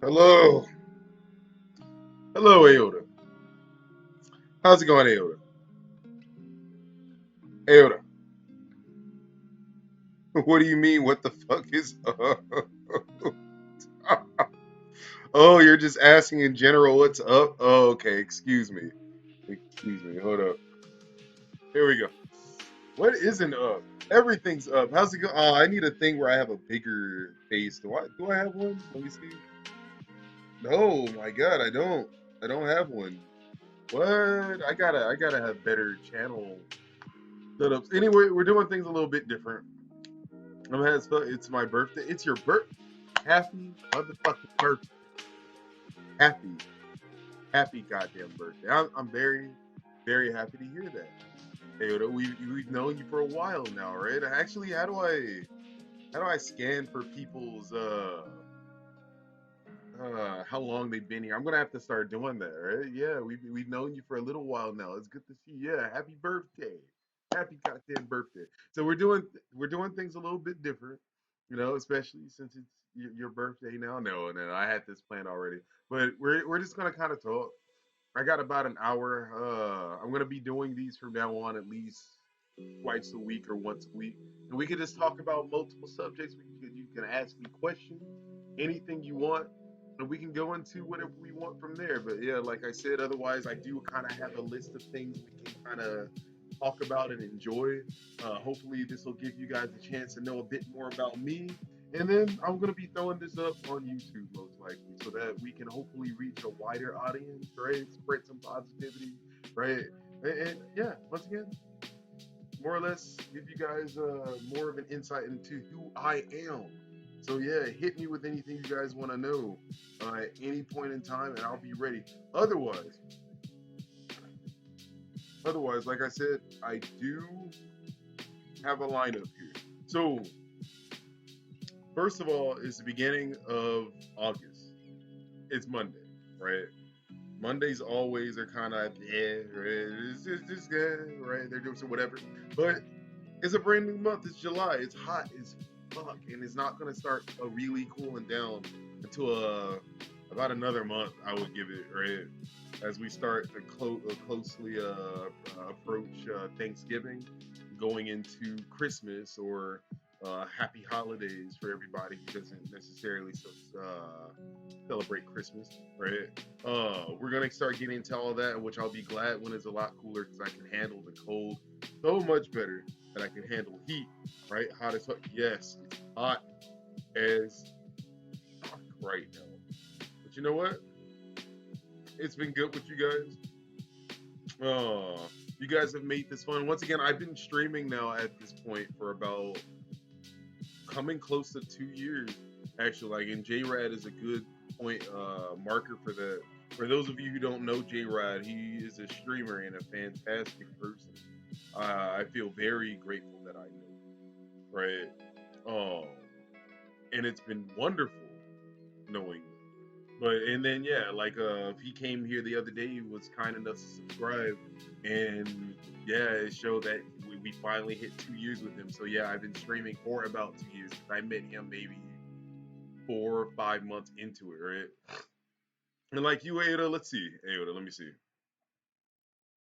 Hello. Hello, Aoda. How's it going, Aoda? Aoda. What do you mean? What the fuck is up? Oh, you're just asking in general what's up? Oh, okay. Excuse me. Excuse me. Hold up. Here we go. What isn't up? Everything's up. How's it going? Oh, I need a thing where I have a bigger face. Do I have one? Let me see. No, my God, I don't. I don't have one. What? I gotta have better channel setups. Anyway, we're doing things a little bit different. It's my birthday. It's your birth. Happy motherfucking birthday. Happy, happy goddamn birthday. I'm very, very happy to hear that. Hey, we've known you for a while now, right? Actually, how do I scan for people's how long they've been here? I'm gonna have to start doing that, right? Yeah, we've known you for a little while now. It's good to see you. Yeah, happy birthday. Happy goddamn birthday. So we're doing things a little bit different, especially since it's your birthday now. No, no, I had this plan already. But we're just gonna kind of talk. I got about an hour. I'm gonna be doing these from now on at least twice a week or once a week, and we can just talk about multiple subjects. You can ask me questions, anything you want, and we can go into whatever we want from there. But yeah, like I said, otherwise I do kind of have a list of things we can kind of talk about and enjoy. Hopefully, this will give you guys a chance to know a bit more about me. And then I'm gonna be throwing this up on YouTube most likely, so that we can hopefully reach a wider audience, right? Spread some positivity, right? And yeah, once again, more or less give you guys more of an insight into who I am. So yeah, hit me with anything you guys want to know at any point in time, and I'll be ready. Otherwise, otherwise, like I said, I do have a lineup here. So first of all, it's the beginning of August. It's Monday, right? Mondays always are kind of right? It's just good, right? They're doing some whatever, but it's a brand new month. It's July. It's hot as fuck, and it's not gonna start really cooling down until about another month. I would give it, right, as we start to closely approach Thanksgiving, going into Christmas or happy holidays for everybody who doesn't necessarily celebrate Christmas, right? We're gonna start getting into all that, which I'll be glad when it's a lot cooler because I can handle the cold so much better than I can handle heat, right? Hot as fuck. Yes, it's hot as fuck right now. But you know what? It's been good with you guys. You guys have made this fun. Once again, I've been streaming now at this point for about coming close to 2 years, actually. Like, and JRad is a good point marker for that. For those of you who don't know JRad, he is a streamer and a fantastic person. I feel very grateful that I know him, right? Um, and it's been wonderful knowing him. But and then yeah, like he came here the other day, he was kind enough to subscribe, and yeah, it showed that we finally hit 2 years with him. So yeah, I've been streaming for about 2 years. I met him maybe 4 or 5 months into it, right? And like you, Ada, let's see, Ada, let me see.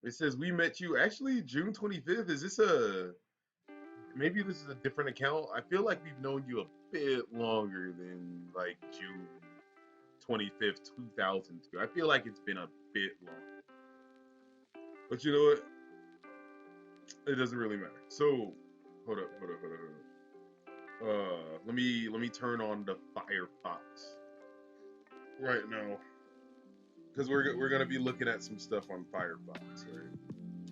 It says we met you actually June 25th. Is this a maybe this is a different account? I feel like we've known you a bit longer than like June 25th, 2002. I feel like it's been a bit long. But you know what? It doesn't really matter. So, hold up. Let me turn on the Firefox right now because we're gonna be looking at some stuff on Firefox, right?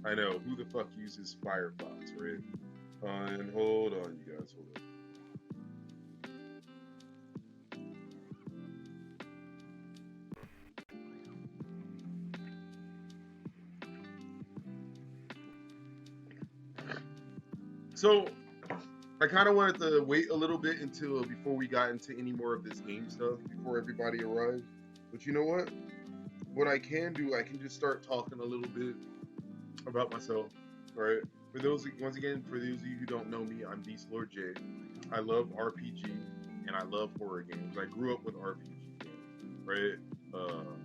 I know who the fuck uses Firefox, right? And hold on, you guys, hold on. So I kind of wanted to wait a little bit until before we got into any more of this game stuff before everybody arrives. But you know what? What I can do, I can just start talking a little bit about myself. All right. For those, once again, for those of you who don't know me, I'm Beast Lord J. I love RPG and I love horror games. I grew up with RPG games. right?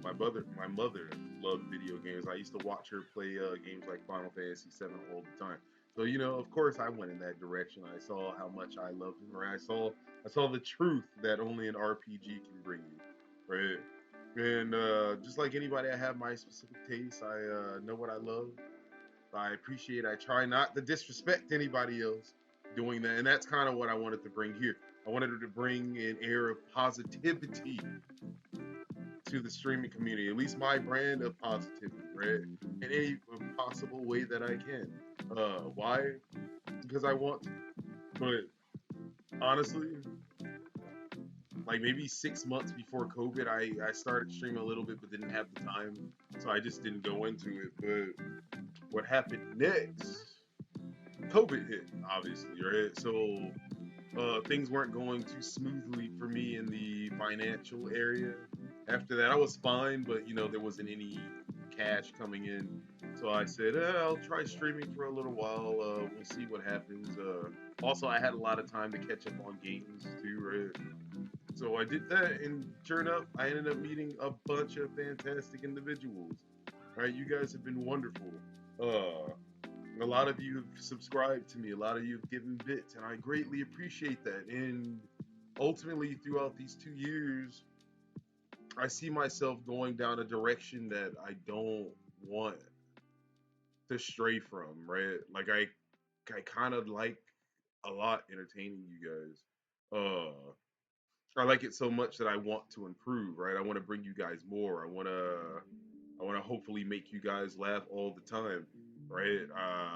My mother loved video games. I used to watch her play games like Final Fantasy VII all the time. So of course, I went in that direction. I saw how much I loved him, right? I saw the truth that only an RPG can bring you, right? And just like anybody, I have my specific tastes. I know what I love. I appreciate. I try not to disrespect anybody else doing that, and that's kind of what I wanted to bring here. I wanted to bring an air of positivity to the streaming community, at least my brand of positivity, right? In any possible way that I can. Why? Because I want to. But honestly, like maybe 6 months before COVID, I started streaming a little bit, but didn't have the time, so I just didn't go into it. But what happened next? COVID hit, obviously, right? So things weren't going too smoothly for me in the financial area. After that, I was fine, but there wasn't any cash coming in. So I said, I'll try streaming for a little while. We'll see what happens. Also, I had a lot of time to catch up on games too, right? So I did that, and sure enough, I ended up meeting a bunch of fantastic individuals. Right, you guys have been wonderful. Uh, a lot of you have subscribed to me. A lot of you have given bits, and I greatly appreciate that. And ultimately, throughout these 2 years, I see myself going down a direction that I don't want to stray from. Right? Like I kind of like a lot entertaining you guys. I like it so much that I want to improve. Right? I want to bring you guys more. I want to hopefully make you guys laugh all the time, right?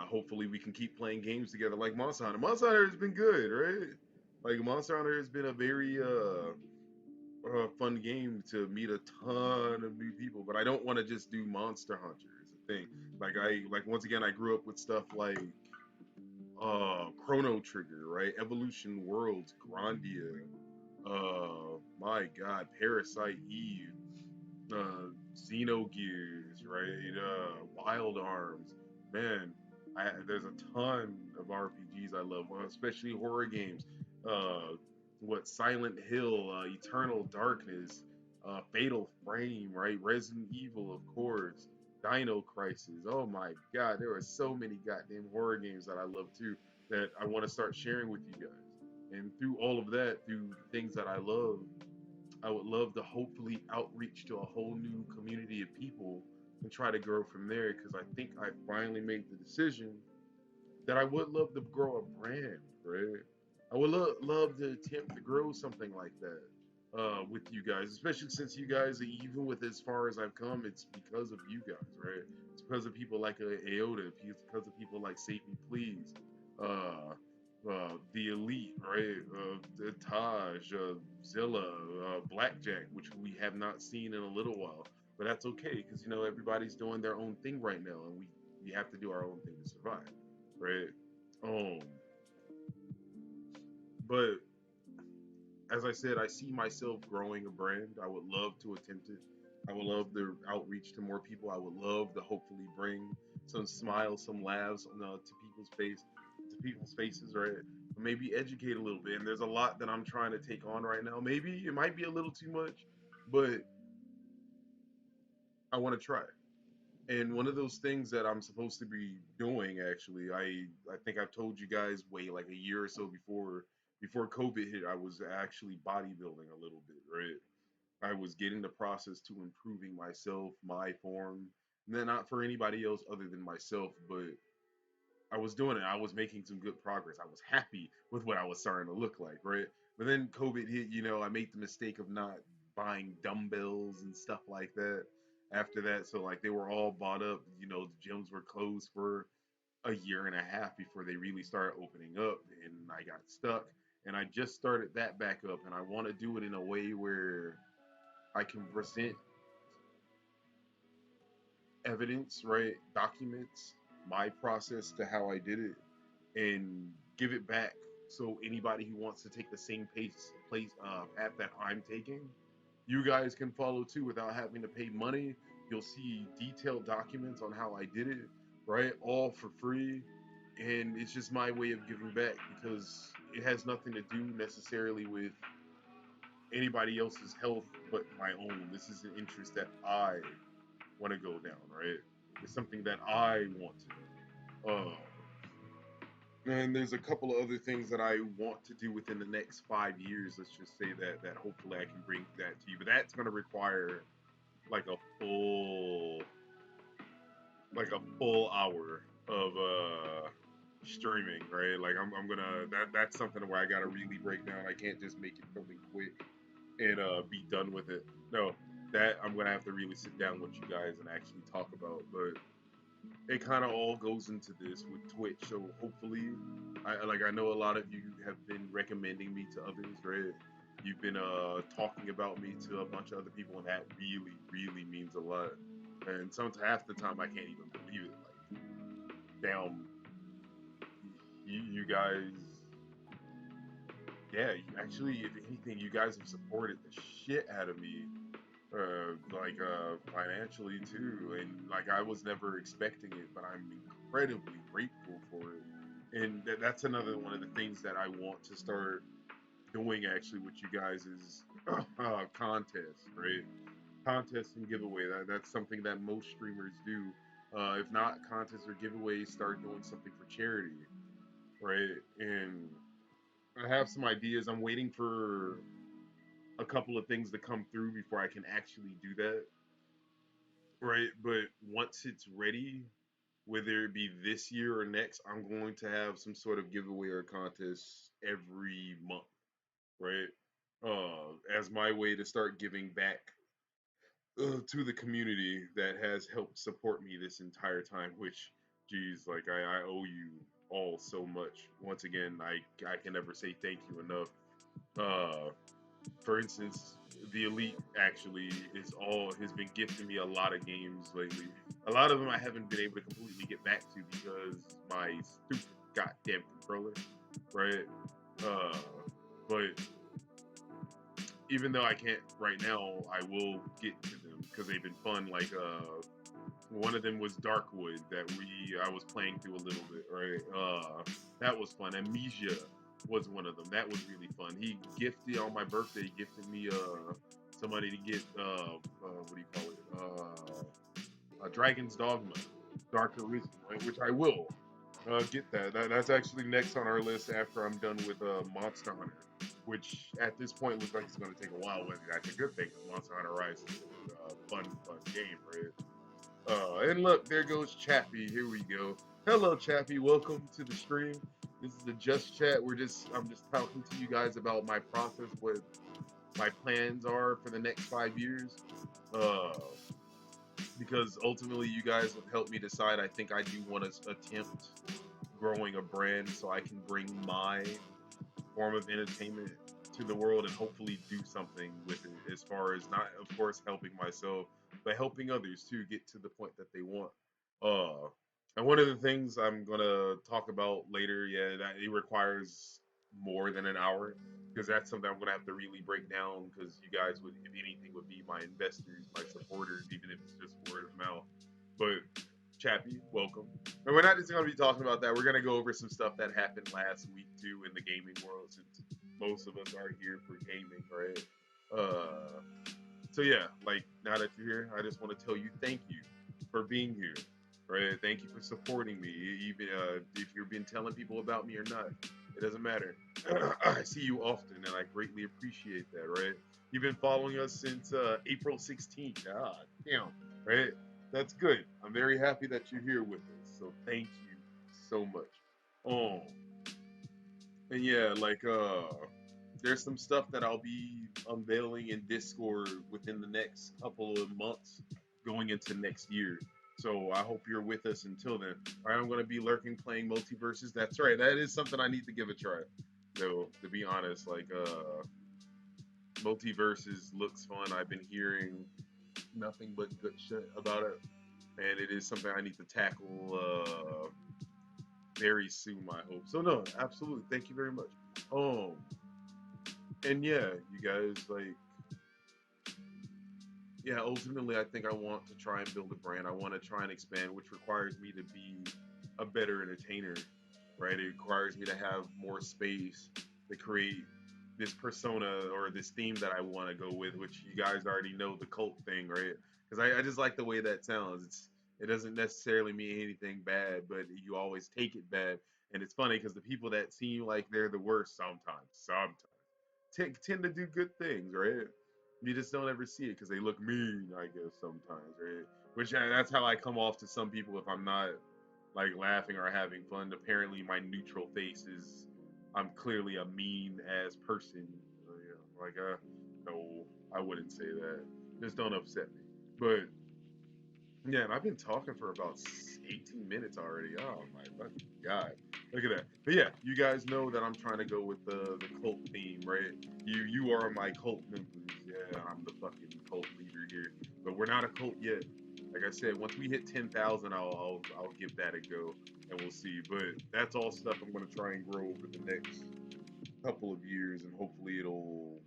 Hopefully we can keep playing games together like Monster Hunter. Monster Hunter has been good, right? Like Monster Hunter has been a very fun game to meet a ton of new people. But I don't want to just do Monster Hunter. Is the thing. Like once again, I grew up with stuff like Chrono Trigger, right? Evolution Worlds, Grandia. My God, Parasite Eve, Xenogears, right? Wild Arms. Man, there's a ton of RPGs I love, especially horror games. Uh, Silent Hill, Eternal Darkness, Fatal Frame, right? Resident Evil, of course. Dino Crisis. Oh my God, there are so many goddamn horror games that I love too that I want to start sharing with you guys. And through all of that, through things that I love, I would love to hopefully outreach to a whole new community of people and try to grow from there because I think I finally made the decision that I would love to grow a brand, right? I would love to attempt to grow something like that with you guys, especially since you guys, even with as far as I've come, it's because of you guys, right? It's because of people like Aota, it's because of people like Save Me Please, uh, the Elite, right? The Taj, Zilla, Blackjack, which we have not seen in a little while, but that's okay because everybody's doing their own thing right now, and we have to do our own thing to survive, right? Um, but as I said, I see myself growing a brand. I would love to attempt it. I would love the outreach to more people. I would love to hopefully bring some smiles, some laughs to people's faces, right? Maybe educate a little bit. And there's a lot that I'm trying to take on right now. Maybe it might be a little too much, but I want to try. And one of those things that I'm supposed to be doing, actually, I think I've told you guys way like a year or so before COVID hit, I was actually bodybuilding a little bit, right? I was getting the process to improving myself, my form, and then not for anybody else other than myself, but I was doing it. I was making some good progress. I was happy with what I was starting to look like, right? But then COVID hit, I made the mistake of not buying dumbbells and stuff like that after that. So like they were all bought up, the gyms were closed for a year and a half before they really started opening up and I got stuck. And I just started that back up and I want to do it in a way where I can present evidence, right? Documents my process to how I did it and give it back so anybody who wants to take the same path that I'm taking, you guys can follow too without having to pay money. You'll see detailed documents on how I did it, right? All for free. And it's just my way of giving back because it has nothing to do necessarily with anybody else's health but my own. This is an interest that I want to go down, right? It's something that I want to do. And there's a couple of other things that I want to do within the next 5 years. Let's just say that hopefully I can bring that to you. But that's going to require like a full hour of streaming, right? Like I'm gonna that's something where I gotta really break down. I can't just make it something quick and be done with it. No, that I'm gonna have to really sit down with you guys and actually talk about. But it kind of all goes into this with Twitch. So hopefully, I know a lot of you have been recommending me to others, right? You've been talking about me to a bunch of other people, and that really really means a lot. And sometimes half the time I can't even believe it. Like, damn, you guys, yeah, actually, if anything, you guys have supported the shit out of me, financially too, and like I was never expecting it, but I'm incredibly grateful for it. And that's another one of the things that I want to start doing actually with you guys is contests, right? Contests and giveaway. That's something that most streamers do. If not contests or giveaways, start doing something for charity, right? And I have some ideas. I'm waiting for a couple of things to come through before I can actually do that, right? But once it's ready, whether it be this year or next, I'm going to have some sort of giveaway or contest every month, right? As my way to start giving back to the community that has helped support me this entire time. Which, geez, like I owe you all so much. Once again, I can never say thank you enough. Uh, for instance, the Elite actually is all has been gifting me a lot of games lately. A lot of them I haven't been able to completely get back to because my stupid goddamn controller, right? Uh, but even though I can't right now, I will get to them because they've been fun. Like one of them was Darkwood that I was playing through a little bit, right? That was fun. Amnesia was one of them. That was really fun. He gifted on my birthday. He gifted me somebody to get what do you call it? Dragon's Dogma, Dark Arisen, right? Which I will get That's actually next on our list after I'm done with Monster Hunter, which at this point looks like it's going to take a while. But that's a good thing. Monster Hunter Rise is a fun game, right? And look, there goes Chappie. Here we go. Hello, Chappie. Welcome to the stream. This is the Just Chat. I'm just talking to you guys about my process, what my plans are for the next 5 years. Uh, because ultimately, you guys have helped me decide. I think I do want to attempt growing a brand so I can bring my form of entertainment to the world and hopefully do something with it as far as not of course helping myself but helping others to get to the point that they want. uh and one of the things I'm gonna talk about later, yeah, that it requires more than an hour because that's something I'm gonna have to really break down because you guys would, if anything, would be my investors, my supporters, even if it's just word of mouth. But Chappie, welcome. And we're not just going to be talking about that. We're going to go over some stuff that happened last week too in the gaming world, since most of us are here for gaming, right? Uh, so yeah, like now that you're here, I just want to tell you thank you for being here, right? Thank you for supporting me. Even if you've been telling people about me or not, it doesn't matter. I see you often, and I greatly appreciate that, right? You've been following us since April 16th. Ah, damn, right? That's good. I'm very happy that you're here with us. So thank you so much. Oh, and yeah, like there's some stuff that I'll be unveiling in Discord within the next couple of months going into next year. So I hope you're with us until then. All right, I'm going to be lurking playing multiverses. That's right. That is something I need to give a try. So to be honest, like multiverses looks fun. I've been hearing nothing but good shit about it, and it is something I need to tackle very soon. I hope. So no, absolutely. Thank you very much. Um, and yeah, you guys, like, yeah, ultimately I think I want to try and build a brand. I want to try and expand, which requires me to be a better entertainer, right? It requires me to have more space to create this persona or this theme that I want to go with, which you guys already know the cult thing, right? Because I just like the way that sounds. It doesn't necessarily mean anything bad, but you always take it bad. And it's funny because the people that seem like they're the worst sometimes tend to do good things, right? You just don't ever see it because they look mean, I guess, sometimes, right? Which that's how I come off to some people if I'm not like laughing or having fun. Apparently, my neutral face is I'm clearly a mean ass person. Yeah, like, no, I wouldn't say that. Just don't upset me. But yeah, and I've been talking for about 18 minutes already. Oh my fucking god. Look at that. But yeah, you guys know that I'm trying to go with the cult theme, right? You are my cult members. Yeah, I'm the fucking cult leader here. But we're not a cult yet. Like I said, once we hit 10,000, I'll give that a go and we'll see. But that's all stuff I'm gonna try and grow over the next couple of years, and hopefully it'll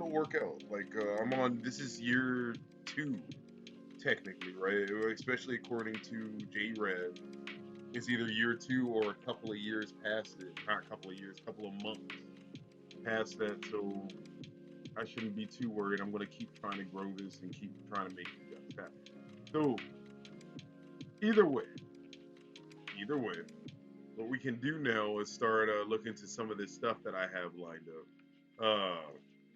work out. Like I'm on this is year 2 technically, right? Especially according to JRED, it's either year 2 or a couple of years past it. Not a couple of years, couple of months past that. So I shouldn't be too worried. I'm gonna keep trying to grow this and keep trying to make you guys happy. So either way, either way, what we can do now is start looking to some of this stuff that I have lined up.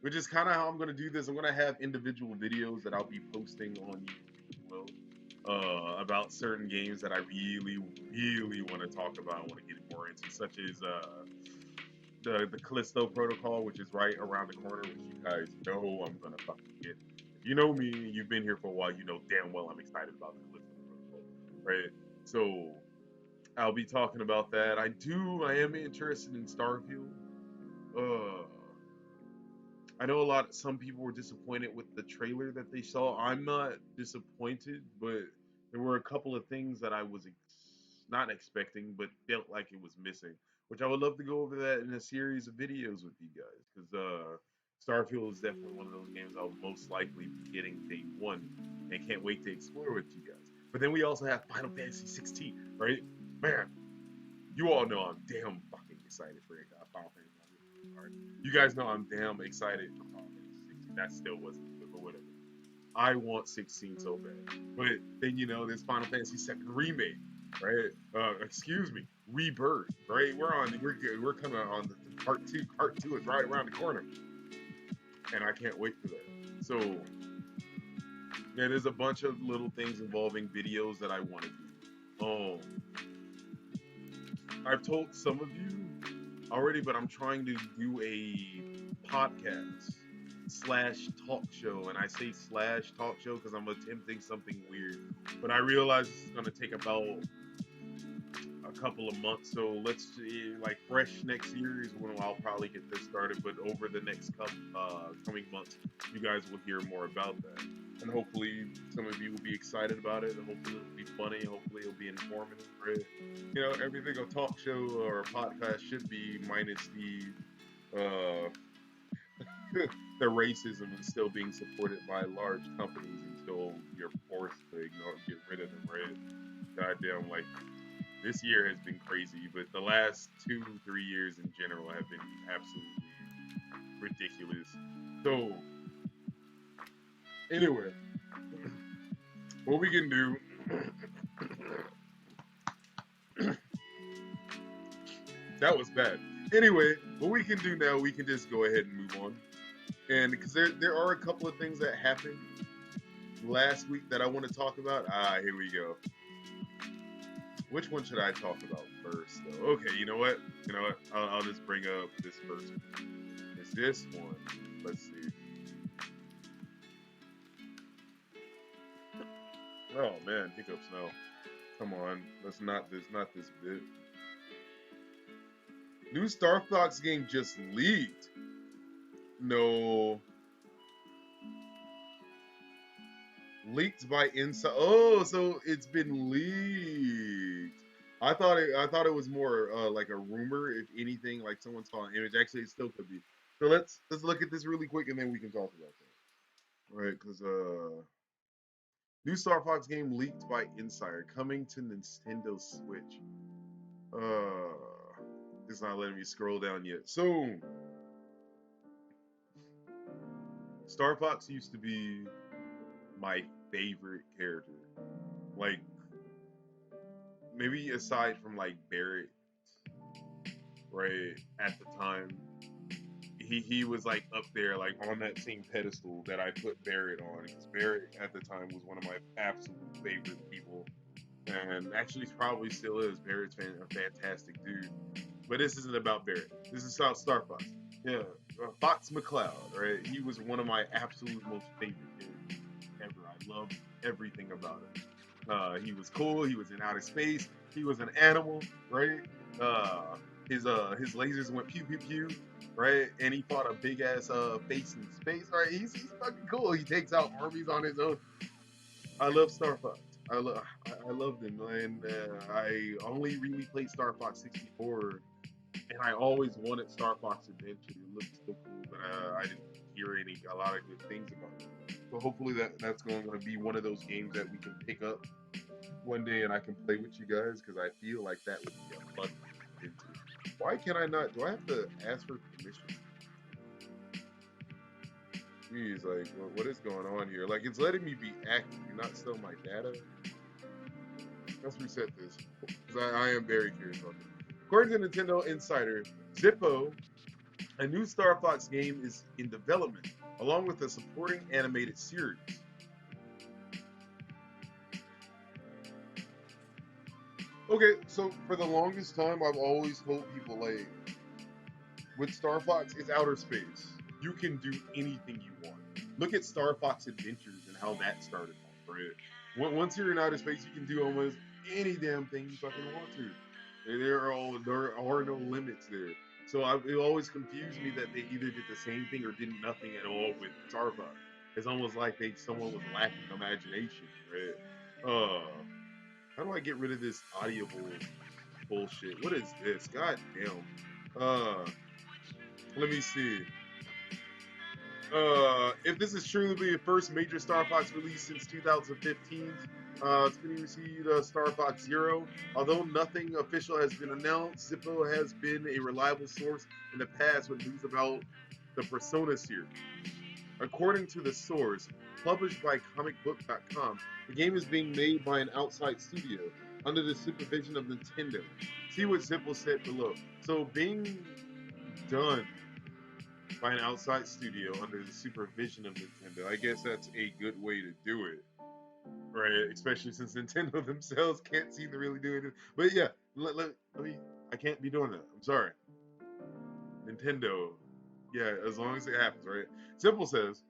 Which is kind of how I'm gonna do this. I'm gonna have individual videos that I'll be posting on YouTube as well about certain games that I really, really want to talk about. I want to get more into, such as the Callisto Protocol, which is right around the corner, which you guys know I'm gonna fucking get. If you know me, you've been here for a while, you know damn well I'm excited about the Callisto Protocol, right? So I'll be talking about that. I am interested in Starfield. Uh, I know some people were disappointed with the trailer that they saw. I'm not disappointed, but there were a couple of things that I was not expecting, but felt like it was missing. Which I would love to go over that in a series of videos with you guys, because Starfield is definitely one of those games I'll most likely be getting day one, and can't wait to explore with you guys. But then we also have Final Fantasy 16, right? Man, you all know I'm damn fucking excited for Final Fantasy. Right? You guys know I'm damn excited for Final Fantasy 16. That still wasn't good, but whatever. I want 16 so bad. But then there's Final Fantasy 2 remake, right? Excuse me, rebirth, right? We're coming on the part two. Part two is right around the corner, and I can't wait for that. So yeah, there's a bunch of little things involving videos that I want to do. I've told some of you already, but I'm trying to do a podcast slash talk show, and I say slash talk show because I'm attempting something weird. But I realize this is going to take about a couple of months, so let's like fresh next year is when I'll probably get this started. But over the next coming months, you guys will hear more about that, and hopefully some of you will be excited about it, and hopefully it'll be funny, hopefully it'll be informative, right? Everything a talk show or a podcast should be, minus uh, the racism and still being supported by large companies until you're forced to get rid of them, right? Goddamn, like this year has been crazy, but the last 2-3 years in general have been absolutely ridiculous. So, anyway, what we can do. That was bad. Anyway, what we can do now, we can just go ahead and move on. And because there are a couple of things that happened last week that I want to talk about. Here we go. Which one should I talk about first, though? Okay, you know what? I'll just bring up this first one. It's this one. Let's see. Oh man, hiccups now. Come on, not this bit. New Starfox game just leaked. No. Leaked by Inside. Oh, so it's been leaked. I thought it was more like a rumor, if anything, like someone saw an image. Actually, it still could be. So let's look at this really quick, and then we can talk about that. Right? Because new Star Fox game leaked by Insider, coming to Nintendo Switch. Uh, It's not letting me scroll down yet. So, Star Fox used to be my favorite character. Like, maybe aside from like Barrett, right? At the time, he was like up there, like on that same pedestal that I put Barrett on. Because Barrett at the time was one of my absolute favorite people, and actually probably still is. Barrett's a fantastic dude. But this isn't about Barrett. This is about Star Fox. Yeah, Fox McCloud, right? He was one of my absolute most favorite characters ever. I loved everything about him. He was cool. He was in outer space. He was an animal, right? Uh, his lasers went pew pew pew, right? And he fought a big ass face in space. Right? He's fucking cool. He takes out armies on his own. I love Star Fox. I loved him, and I only really played Star Fox 64, and I always wanted Star Fox Adventure. It looked so cool, but I didn't hear a lot of good things about it. So hopefully that's going to be one of those games that we can pick up one day and I can play with you guys because I feel like that would be a fun into. Why can I not? Do I have to ask for permission? Jeez, like what is going on here? Like it's letting me be active, not sell my data. Let's reset this because I am very curious about this. According to Nintendo Insider, Zippo, a new Star Fox game is in development, along with a supporting animated series. Okay, so for the longest time, I've always told people like, with Star Fox, it's outer space. You can do anything you want. Look at Star Fox Adventures and how that started off, right? Once you're in outer space, you can do almost any damn thing you fucking want to. There are no limits there. So it always confused me that they either did the same thing or did nothing at all with Star Fox. It's almost like someone was lacking imagination, right? How do I get rid of this audible bullshit? What is this? God damn. Let me see. If this is truly the first major Star Fox release since 2015, it's been received Star Fox Zero. Although nothing official has been announced, Zippo has been a reliable source in the past with news about the Persona series. According to the source, published by comicbook.com, the game is being made by an outside studio under the supervision of Nintendo. See what Zippo said below. So being done by an outside studio under the supervision of Nintendo. I guess that's a good way to do it, right? Especially since Nintendo themselves can't seem to really do it. But yeah, let me. I can't be doing that. I'm sorry, Nintendo. Yeah, as long as it happens, right? Simple says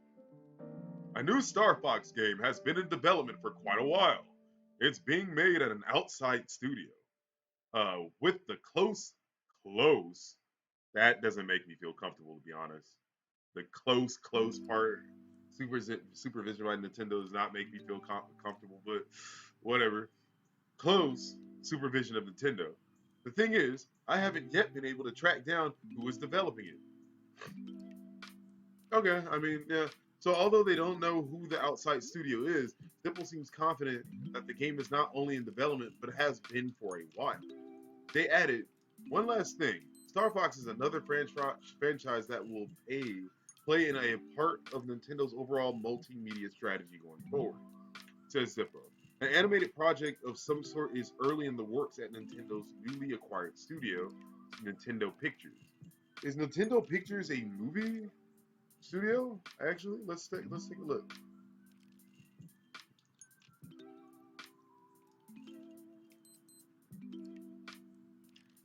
a new Star Fox game has been in development for quite a while. It's being made at an outside studio. With the close. That doesn't make me feel comfortable, to be honest. The close part, supervision by Nintendo does not make me feel comfortable, but whatever. Close supervision of Nintendo. The thing is, I haven't yet been able to track down who is developing it. Okay, I mean, yeah. So although they don't know who the outside studio is, Dimple seems confident that the game is not only in development, but has been for a while. They added, one last thing. Star Fox is another franchise that will play in a part of Nintendo's overall multimedia strategy going forward, says Zippo. An animated project of some sort is early in the works at Nintendo's newly acquired studio, Nintendo Pictures. Is Nintendo Pictures a movie studio? Actually, let's take a look.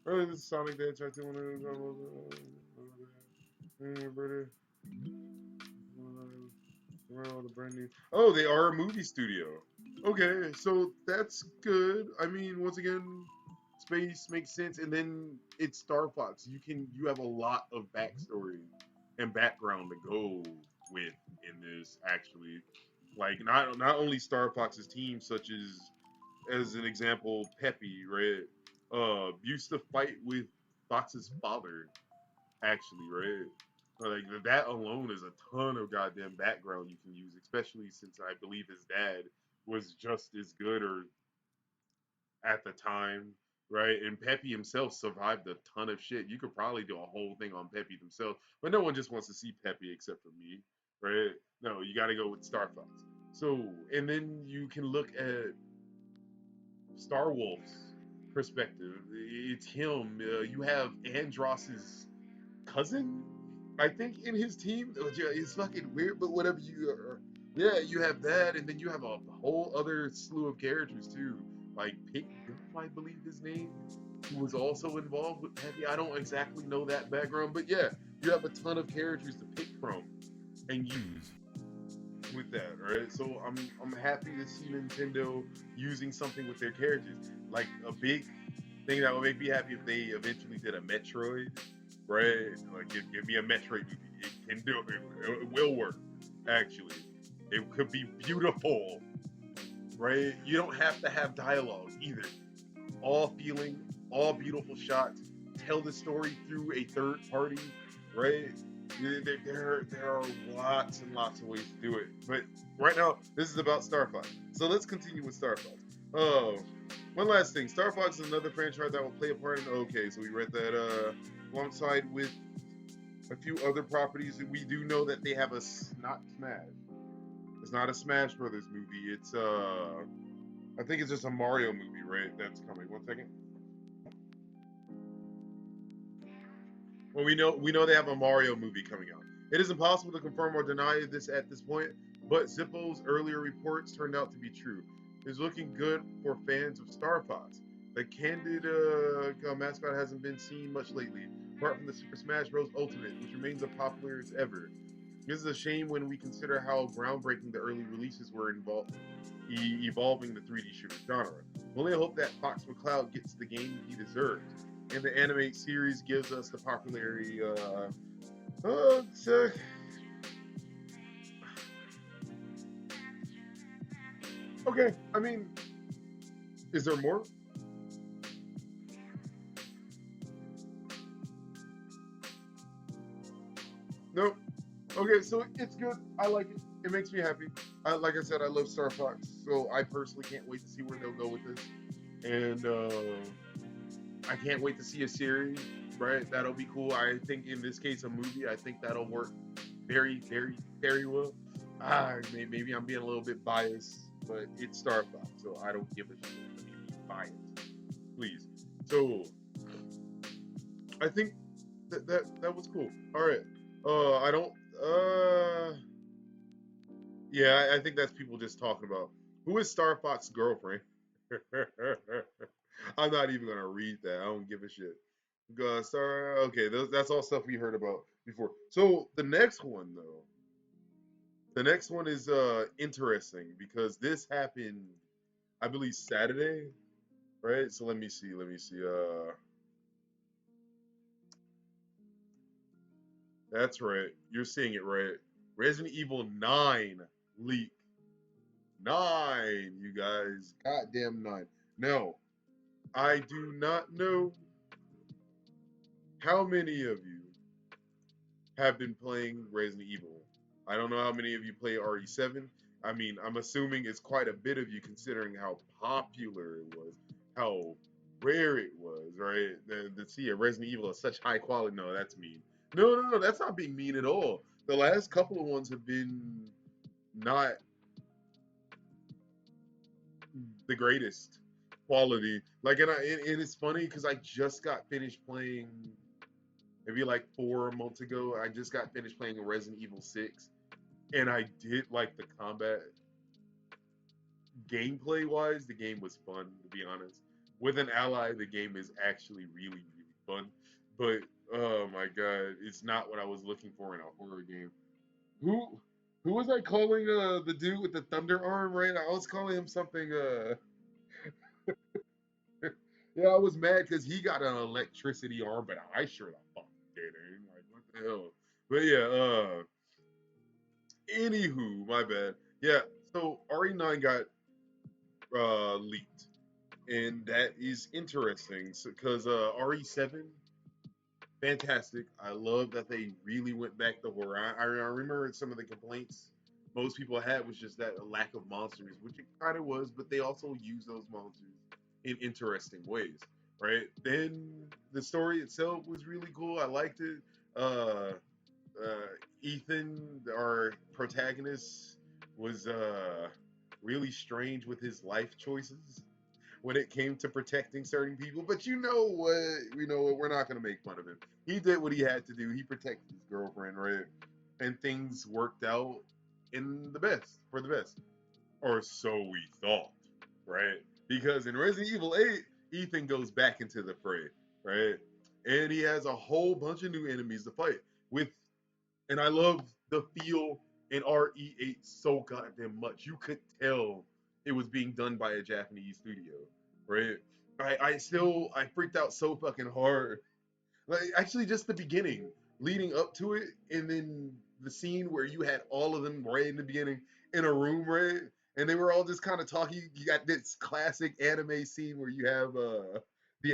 Early this Sonic Dance I think the brand new. Oh, they are a movie studio. Okay, so that's good. I mean, once again, space makes sense, and then it's Star Fox. You have a lot of backstory and background to go with in this. Actually, like not only Star Fox's team, such as an example, Peppy, right? Used to fight with Fox's father, actually, right? Like that alone is a ton of goddamn background you can use, especially since I believe his dad was just as good or at the time. right? And Peppy himself survived a ton of shit. You could probably do a whole thing on Peppy himself, but no one just wants to see Peppy except for me, right? No, you got to go with Star Fox. So, and then you can look at Star Wolf's perspective. It's him. You have Andross's cousin, I think, in his team. Yeah, it's fucking weird, but whatever you yeah, you have that, and then you have a whole other slew of characters too, like Pick Gum, I believe his name, who was also involved with Peppy. I don't exactly know that background, but yeah, you have a ton of characters to pick from and use with that, right? So I'm happy to see Nintendo using something with their characters. Like a big thing that would make me happy if they eventually did a Metroid, right? Like give me a Metroid movie. It can do it. It will work. Actually, it could be beautiful, right? You don't have to have dialogue either. All feeling, all beautiful shots. Tell the story through a third party, right? There are lots and lots of ways to do it. But right now, this is about Star Fox. So let's continue with Star Fox. Oh, one last thing. Star Fox is another franchise that will play a part in. Okay, so we read that alongside with a few other properties. We do know that they have a not Smash. It's not a Smash Brothers movie. It's I think it's just a Mario movie, right? That's coming. One second. Well, we know they have a Mario movie coming out. It is impossible to confirm or deny this at this point, but Zippo's earlier reports turned out to be true. It's looking good for fans of Star Fox. The candid mascot hasn't been seen much lately, apart from the Super Smash Bros. Ultimate, which remains as popular as ever. This is a shame when we consider how groundbreaking the early releases were evolving the 3D shooter genre. We only hope that Fox McCloud gets the game he deserves, and the animated series gives us the popularity. Uh, uh, okay, I mean, is there more? No. Okay, so it's good. I like it. It makes me happy. Like I said, I love Star Fox, so I personally can't wait to see where they'll go with this. And I can't wait to see a series. Right, that'll be cool. I think in this case, a movie. I think that'll work very, very, very well. Maybe I'm being a little bit biased, but it's Star Fox, so I don't give a shit. Let me be biased, please. So I think that was cool. All right. I don't. Yeah, I think that's people just talking about who is Star Fox's girlfriend. I'm not even gonna read that. I don't give a shit. Star. Okay, that's all stuff we heard about before. So the next one though, the next one is interesting because this happened, I believe Saturday, right? So let me see. Let me see. That's right. You're seeing it right. Resident Evil 9 leak. 9, you guys. Goddamn 9. Now, I do not know how many of you have been playing Resident Evil. I don't know how many of you play RE7. I mean, I'm assuming it's quite a bit of you considering how popular it was, how rare it was, right? To see a Resident Evil of such high quality. No, that's mean. No, no, no, that's not being mean at all. The last couple of ones have been not the greatest quality. Like, and it's funny because I just got finished playing maybe like 4 months ago. I just got finished playing Resident Evil 6, and I did like the combat. Gameplay wise, the game was fun to be honest. With an ally, the game is actually really, really fun. But oh my god, it's not what I was looking for in a horror game. Who who was I calling the dude with the thunder arm, right? I was calling him something yeah, I was mad because he got an electricity arm, but I sure the fuck didn't. Like, what the hell? But yeah, anywho, my bad. Yeah, so RE9 got leaked, and that is interesting because RE7, fantastic. I love that they really went back to horror. I remember some of the complaints most people had was just that lack of monsters, which it kind of was, but they also use those monsters in interesting ways. right? Then the story itself was really cool. I liked it. Uh, Ethan, our protagonist, was really strange with his life choices when it came to protecting certain people. But you know what? You know what? We're not gonna make fun of him. He did what he had to do. He protected his girlfriend, right? And things worked out in the best for the best, or so we thought, right? Because in Resident Evil 8, Ethan goes back into the fray, right? And he has a whole bunch of new enemies to fight with, and I love the feel in RE8 so goddamn much. You could tell it was being done by a Japanese studio, right? I freaked out so fucking hard, like actually just the beginning leading up to it, and then the scene where you had all of them right in the beginning in a room, right? And they were all just kind of talking. You got this classic anime scene where you have the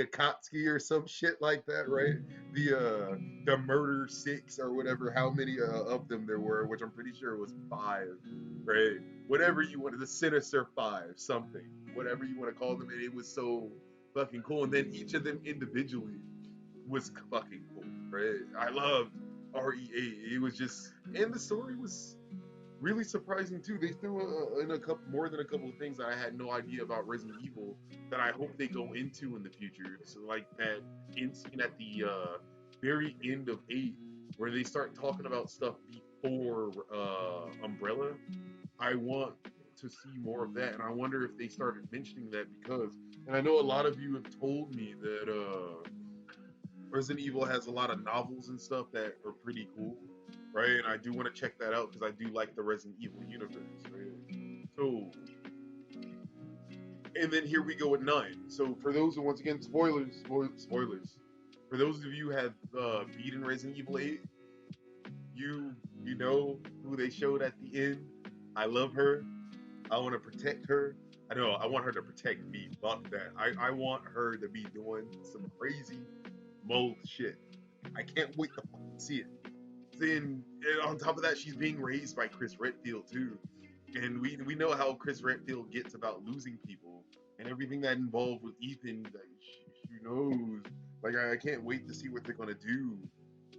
Akatsuki or some shit like that, right? The murder six or whatever, how many of them there were, which I'm pretty sure was five, right? Whatever you wanted, the Sinister Five, something, whatever you want to call them, and it was so fucking cool. And then each of them individually was fucking cool, right? I loved RE8. It was just, and the story was really surprising too. They threw in a couple more than a couple of things that I had no idea about Resident Evil that I hope they go into in the future. So like that end scene at the very end of 8, where they start talking about stuff before Umbrella. I want to see more of that, and I wonder if they started mentioning that because, and I know a lot of you have told me that Resident Evil has a lot of novels and stuff that are pretty cool, right? And I do want to check that out because I do like the Resident Evil universe, right? So, and then here we go with 9. So for those who, once again, spoilers. For those of you who have beaten Resident Evil 8, you know who they showed at the end. I love her. I want to protect her. I know I want her to protect me. Fuck that. I want her to be doing some crazy mold shit. I can't wait to fucking see it. Then and on top of that, she's being raised by Chris Redfield too, and we know how Chris Redfield gets about losing people and everything that involved with Ethan. Like, she knows. Like I can't wait to see what they're gonna do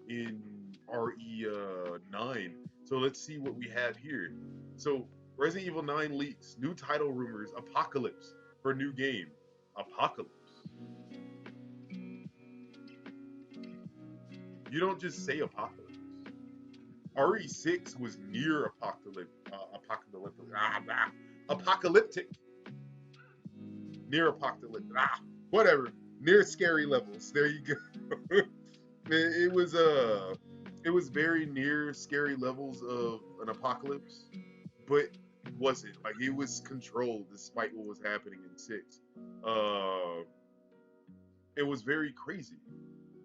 in RE9. So let's see what we have here. So Resident Evil 9 leaks, new title rumors, Apocalypse for new game. Apocalypse. You don't just say Apocalypse. RE6 was near apocalyptic, near apocalyptic, whatever, near scary levels. There you go. It was very near scary levels of an apocalypse, but wasn't like it was controlled despite what was happening in 6. Uh, it was very crazy,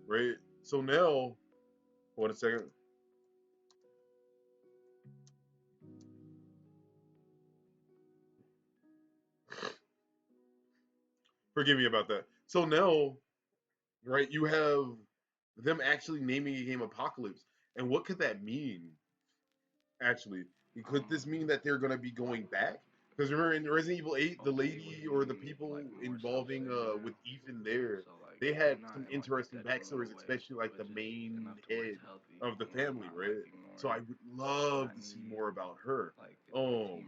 right? So now, hold on a second. Forgive me about that. So now, right, you have them actually naming a game Apocalypse. And what could that mean, actually? Could this mean that they're going to be going back? Because remember in Resident Evil 8, the lady or the people involving with Ethan there, they had some interesting backstories, especially like the main head of the family, right? So I would love to see more about her. Um,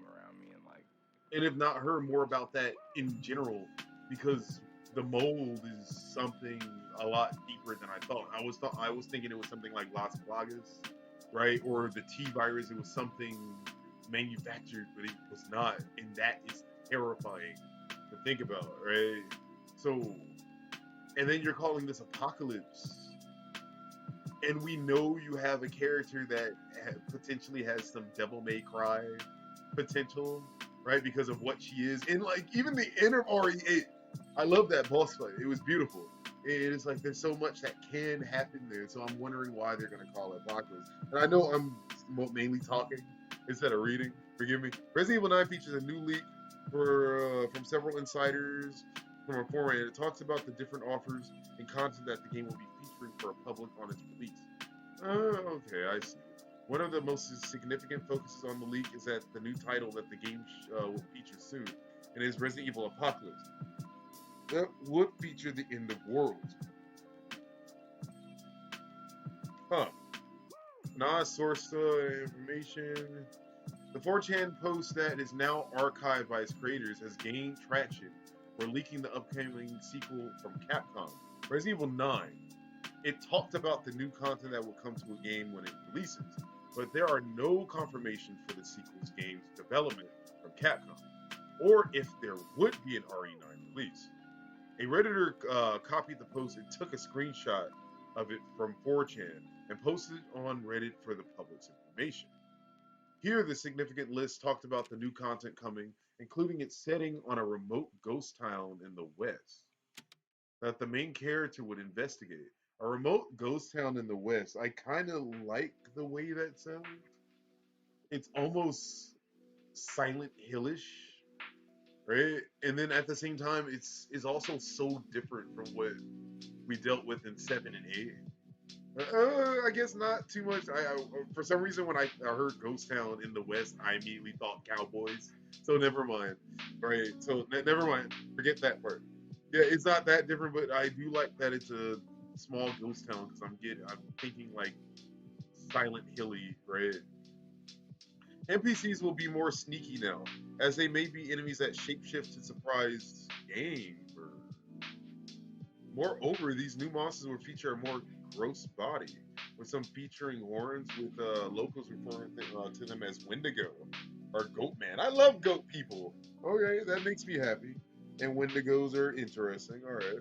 and if not her, more about that in general, because the mold is something a lot deeper than I thought. I was thinking it was something like Las Plagas, right, or the T virus. It was something manufactured, but it was not, and that is terrifying to think about, right? So, and then you're calling this apocalypse, and we know you have a character that potentially has some Devil May Cry potential, right? Because of what she is, and like even the end of RE8, I love that boss fight. It was beautiful. It's like there's so much that can happen there, so I'm wondering why they're gonna call it Apocalypse. And I know I'm mainly talking instead of reading. Forgive me. Resident Evil 9 features a new leak from several insiders from a forum, and it talks about the different offers and content that the game will be featuring for a public on its release. Okay, I see. One of the most significant focuses on the leak is that the new title that the game will feature soon, and it is Resident Evil Apocalypse. that would feature the end of worlds. Huh. Nah, source information. The 4chan post that is now archived by its creators has gained traction for leaking the upcoming sequel from Capcom, Resident Evil 9. It talked about the new content that will come to a game when it releases, but there are no confirmations for the sequel's game's development from Capcom, or if there would be an RE9 release. A Redditor copied the post and took a screenshot of it from 4chan and posted it on Reddit for the public's information. Here, the significant list talked about the new content coming, including its setting on a remote ghost town in the West that the main character would investigate. A remote ghost town in the West. I kind of like the way that sounds. It's almost Silent Hillish, right? And then at the same time, it's also so different from what we dealt with in 7 and 8. I guess not too much. For some reason when I heard Ghost Town in the West, I immediately thought cowboys. So never mind. Right. So never mind. Forget that part. Yeah, it's not that different, but I do like that it's a small ghost town because I'm thinking like Silent Hilly, right? NPCs will be more sneaky now, as they may be enemies that shapeshift to surprise game. Moreover, these new monsters will feature a more gross body, with some featuring horns, with locals referring to them as Wendigo or Goat Man. I love goat people. Okay, that makes me happy. And Wendigos are interesting. All right.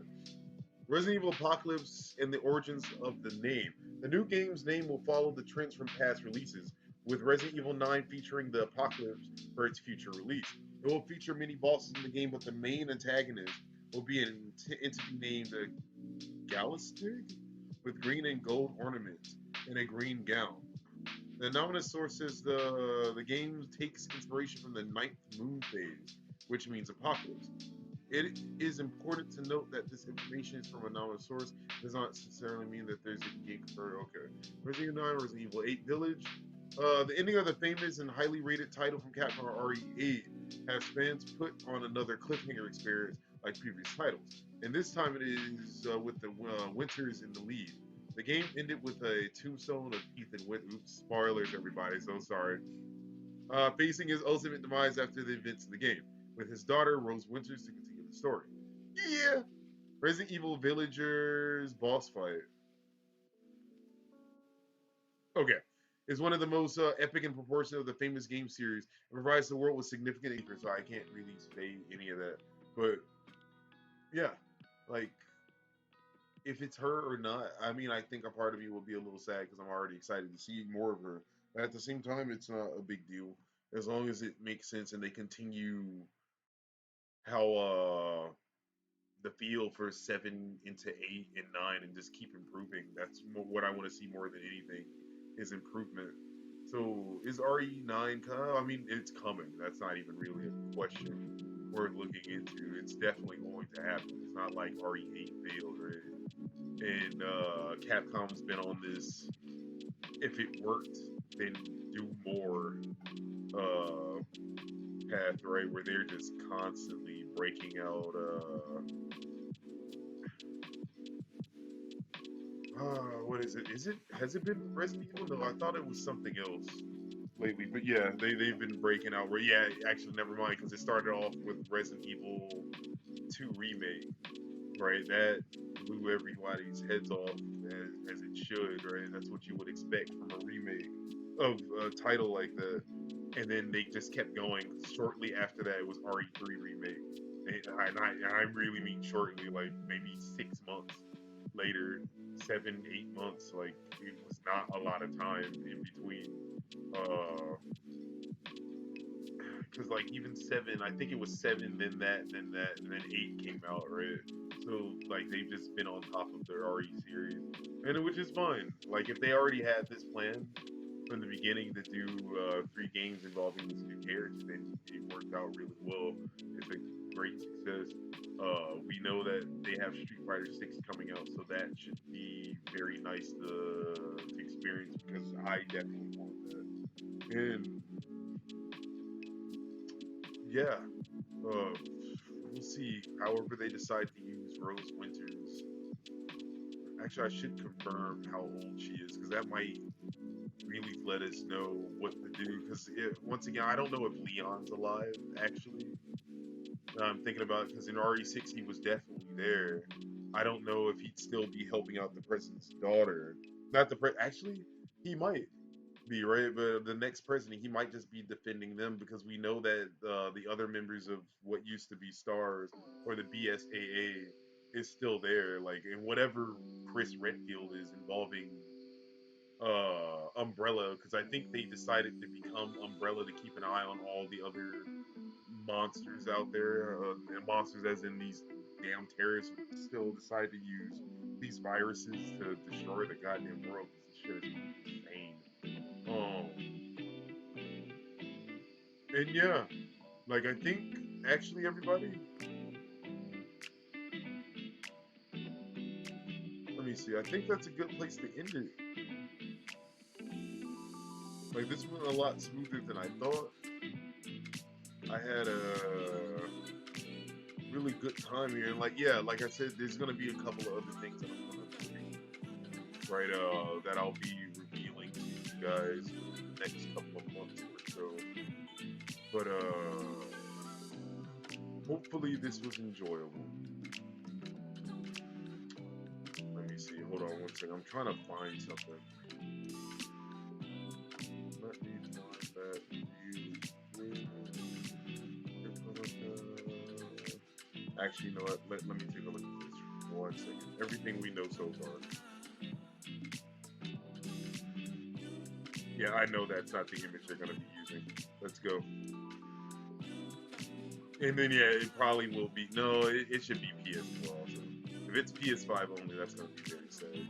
Resident Evil Apocalypse and the origins of the name. The new game's name will follow the trends from past releases, with Resident Evil 9 featuring the Apocalypse for its future release. It will feature many bosses in the game, but the main antagonist will be an entity named Gallistig with green and gold ornaments and a green gown. The anonymous source says the game takes inspiration from the ninth moon phase, which means apocalypse. It is important to note that this information is from an anonymous source. It does not necessarily mean that there's a game converter. Okay. Resident Evil 9, Resident Evil 8 Village. The ending of the famous and highly rated title from Capcom RE8 has fans put on another cliffhanger experience like previous titles. And this time it is with the Winters in the lead. The game ended with a tombstone of Ethan Winters. Oops, spoilers, everybody. So sorry. Facing his ultimate demise after the events of the game, with his daughter Rose Winters to continue the story. Yeah. Resident Evil Villagers boss fight. Okay. Is one of the most epic and proportionate of the famous game series. It provides the world with significant anchors, so I can't really say any of that. But yeah, like if it's her or not, I mean, I think a part of me will be a little sad because I'm already excited to see more of her. But at the same time, it's not a big deal as long as it makes sense and they continue how the feel for 7 into 8 and 9 and just keep improving. That's what I want to see more than anything is improvement. So is RE9 I mean, it's coming. That's not even really a question worth looking into. It's definitely going to happen. It's not like RE8 failed, right? And Capcom's been on this. If it worked, then do more uh, path, right? Where they're just constantly breaking out. What is it? Is it has it been Resident Evil? No, I thought it was something else lately. But yeah, they've been breaking out. Where yeah, actually, never mind, because it started off with Resident Evil 2 remake, right? That blew everybody's heads off as it should, right? That's what you would expect from a remake of a title like that. And then they just kept going. Shortly after that, it was RE3 remake. I really mean shortly, like maybe 6 months later, 7, 8 months. Like it was not a lot of time in between. Because like even 7, I think it was 7, then that, and then 8 came out, right? So like they've just been on top of their RE series, and which is fine. Like if they already had this plan from the beginning to do 3 games involving this new character, then it worked out really well. It's a great success. We know that they have Street Fighter 6 coming out, so that should be very nice to experience because I definitely want that. And yeah, we'll see. However, they decide to Rose Winters. Actually, I should confirm how old she is because that might really let us know what to do. Because once again, I don't know if Leon's alive. Actually, I'm thinking about because in RE6 he was definitely there. I don't know if he'd still be helping out the president's daughter. Not the actually, he might be right, but the next president he might just be defending them because we know that the other members of what used to be Stars or the BSAA is still there. Like, and whatever Chris Redfield is involving Umbrella, because I think they decided to become Umbrella to keep an eye on all the other monsters out there, and monsters as in these damn terrorists who still decide to use these viruses to destroy the goddamn world. Because this shit is insane. And yeah, like I think actually everybody, let me see. I think that's a good place to end it. Like this went a lot smoother than I thought. I had a really good time here, and like yeah, like I said, there's gonna be a couple of other things that I'm gonna do, right? That I'll be revealing to you guys in the next couple of months or so. But hopefully this was enjoyable. Let me see. Hold on one second. I'm trying to find something. Let me find that view. Actually, you know what? Let me take a look at this for 1 second. Everything we know so far. Yeah, I know that's not the image they're going to be using. Let's go. And then, yeah, it probably will be. No, it should be PS4 also. If it's PS5 only, that's going to be very sad.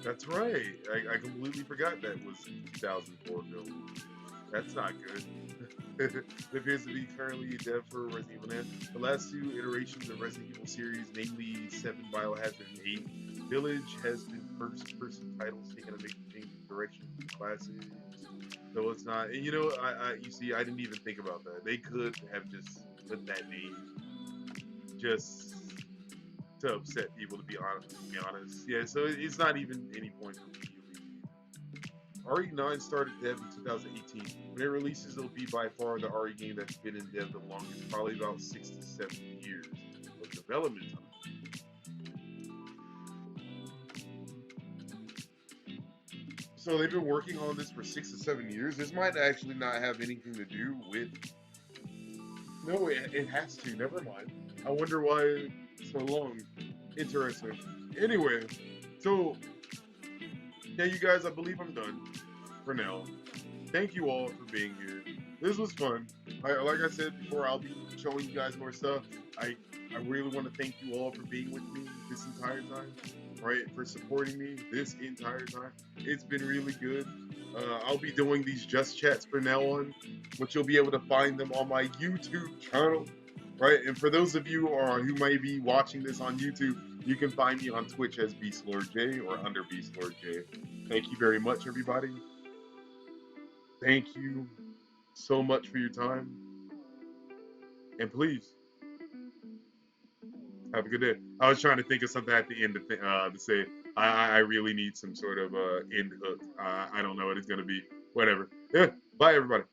That's right. I completely forgot that was 2004 film. That's not good. It appears to be currently a dev for Resident Evil 9. The last two iterations of Resident Evil series, namely 7 Biohazard and 8, Village has been first-person titles taking a major change in direction from the classics. So it's not, and you know, you see, I didn't even think about that. They could have just put that name just to upset people, to be honest. Yeah, so it's not even any point for me. RE9 started dev in 2018. When it releases, it'll be by far the RE game that's been in dev the longest, probably about 6 to 7 years of development time. So they've been working on this for 6 to 7 years. This might actually not have anything to do with. No, it has to. Never mind. I wonder why so long. Interesting. Anyway, so yeah, you guys, I believe I'm done for now. Thank you all for being here. This was fun. Like I said before, I'll be showing you guys more stuff. I really want to thank you all for being with me this entire time, right? For supporting me this entire time. It's been really good. I'll be doing these just chats from now on, which you'll be able to find them on my YouTube channel, right? And for those of you who may be watching this on YouTube, you can find me on Twitch as BeastLordJ or under BeastLordJ. Thank you very much, everybody. Thank you so much for your time. And please, have a good day. I was trying to think of something at the end to say. I really need some sort of end hook. I don't know what it's going to be. Whatever. Yeah. Bye, everybody.